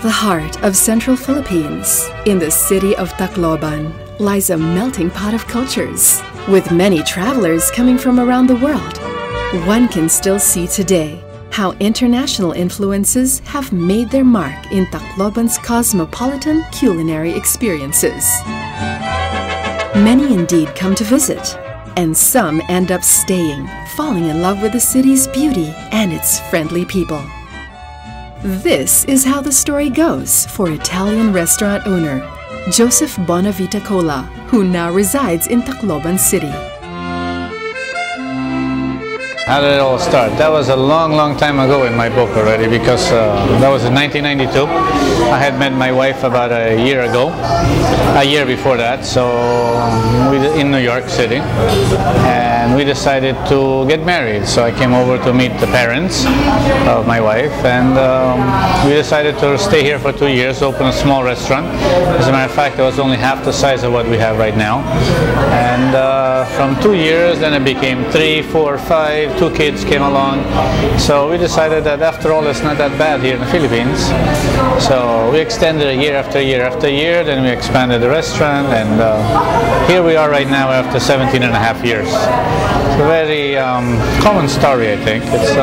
the heart of Central Philippines, in the city of Tacloban, lies a melting pot of cultures. With many travelers coming from around the world, one can still see today how international influences have made their mark in Tacloban's cosmopolitan culinary experiences. Many indeed come to visit, and some end up staying, falling in love with the city's beauty and its friendly people. This is how the story goes for Italian restaurant owner Joseph Bonavita Cola, who now resides in Tacloban City. How did it all start? That was a long time ago in my book already, because that was in 1992. I had met my wife about a year before that, so in New York City, and we decided to get married. So I came over to meet the parents of my wife, and we decided to stay here for 2 years, open a small restaurant. As a matter of fact, it was only half the size of what we have right now. And from 2 years, then it became 3, 4, 5, 2 kids came along. So we decided that after all, it's not that bad here in the Philippines. So we extended it year after year after year, then we expanded the restaurant, and here we are right now after 17.5 years. It's a very common story, I think. It's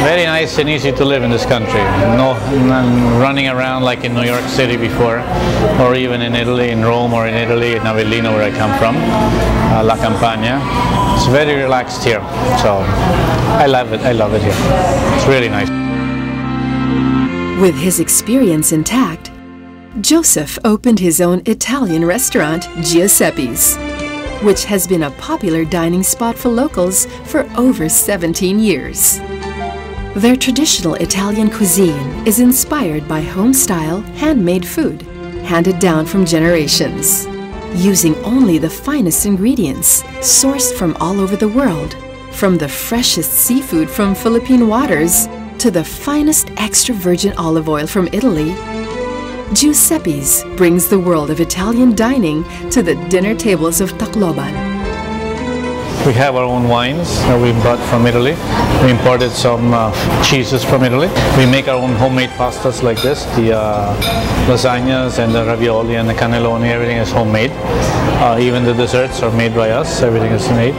very nice and easy to live in this country. No running around like in New York City before, or even in Italy, in Rome, or in Italy, in Avellino, where I come from, La Campania. It's very relaxed here, so I love it. I love it here. It's really nice. With his experience intact, Joseph opened his own Italian restaurant, Giuseppe's, which has been a popular dining spot for locals for over 17 years. Their traditional Italian cuisine is inspired by home-style, handmade food, handed down from generations, using only the finest ingredients sourced from all over the world, from the freshest seafood from Philippine waters to the finest extra virgin olive oil from Italy. Giuseppe's brings the world of Italian dining to the dinner tables of Tacloban. We have our own wines that we brought from Italy. We imported some cheeses from Italy. We make our own homemade pastas like this. The lasagnas and the ravioli and the cannelloni, everything is homemade. Even the desserts are made by us. Everything is made.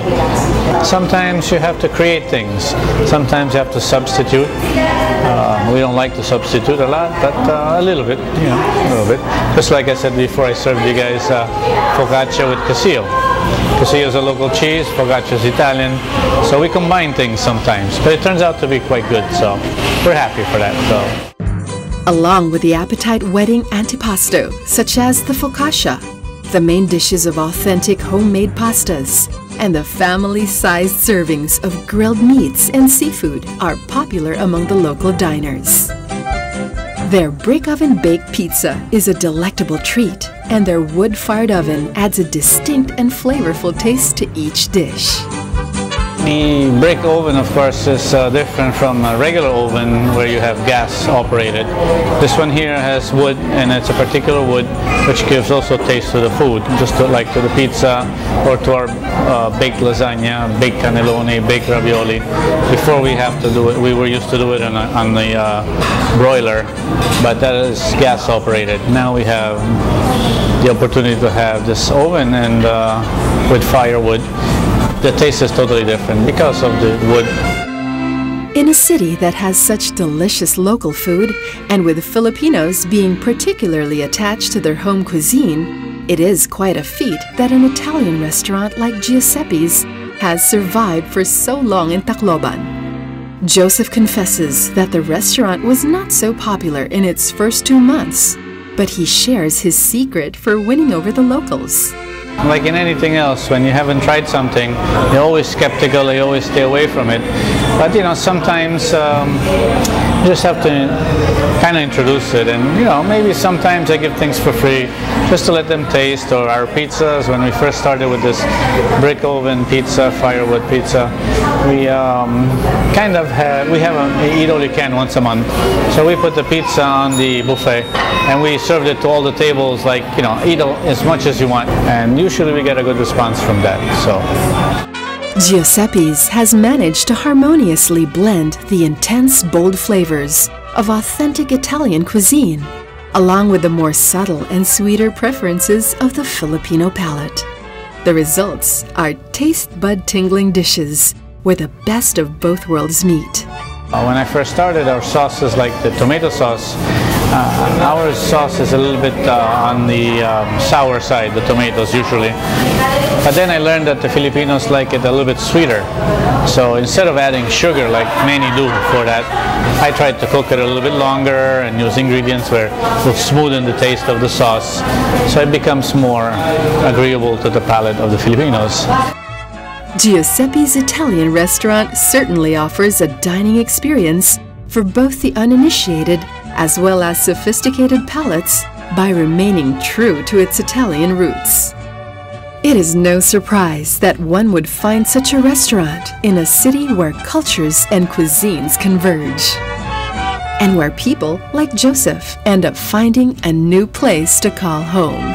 Sometimes you have to create things. Sometimes you have to substitute. We don't like to substitute a lot, but a little bit, you know, a little bit. Just like I said before, I served you guys focaccia with casillo. Casillo is a local cheese, focaccia is Italian, so we combine things sometimes, but it turns out to be quite good, so we're happy for that. So, along with the appetite-whetting antipasto, such as the focaccia, the main dishes of authentic homemade pastas, and the family-sized servings of grilled meats and seafood are popular among the local diners. Their brick oven baked pizza is a delectable treat, and their wood-fired oven adds a distinct and flavorful taste to each dish. the brick oven, of course, is different from a regular oven where you have gas operated. This one here has wood, and it's a particular wood which gives also taste to the food, just like to the pizza or to our baked lasagna, baked cannelloni, baked ravioli. Before we have to do it, we were used to do it on the broiler, but that is gas operated. Now we have the opportunity to have this oven and with firewood. The taste is totally different because of the wood. In a city that has such delicious local food, and with Filipinos being particularly attached to their home cuisine, it is quite a feat that an Italian restaurant like Giuseppe's has survived for so long in Tacloban. Joseph confesses that the restaurant was not so popular in its first 2 months, but he shares his secret for winning over the locals. Like in anything else, when you haven't tried something, you're always skeptical, you always stay away from it. But you know, sometimes you just have to kind of introduce it, and you know, maybe sometimes I give things for free just to let them taste. Or our pizzas, when we first started with this brick oven pizza, firewood pizza, we have a eat all you can once a month. So we put the pizza on the buffet, and we served it to all the tables, like, you know, eat as much as you want. And usually we get a good response from that. So Giuseppe's has managed to harmoniously blend the intense, bold flavors of authentic Italian cuisine, along with the more subtle and sweeter preferences of the Filipino palate. The results are taste bud tingling dishes where the best of both worlds meet. When I first started, our sauces, like the tomato sauce, our sauce is a little bit on the sour side, the tomatoes usually. But then I learned that the Filipinos like it a little bit sweeter. So instead of adding sugar like many do for that, I tried to cook it a little bit longer and use ingredients where it will smoothen the taste of the sauce, so it becomes more agreeable to the palate of the Filipinos. Giuseppe's Italian restaurant certainly offers a dining experience for both the uninitiated as well as sophisticated palates by remaining true to its Italian roots. It is no surprise that one would find such a restaurant in a city where cultures and cuisines converge, and where people like Joseph end up finding a new place to call home.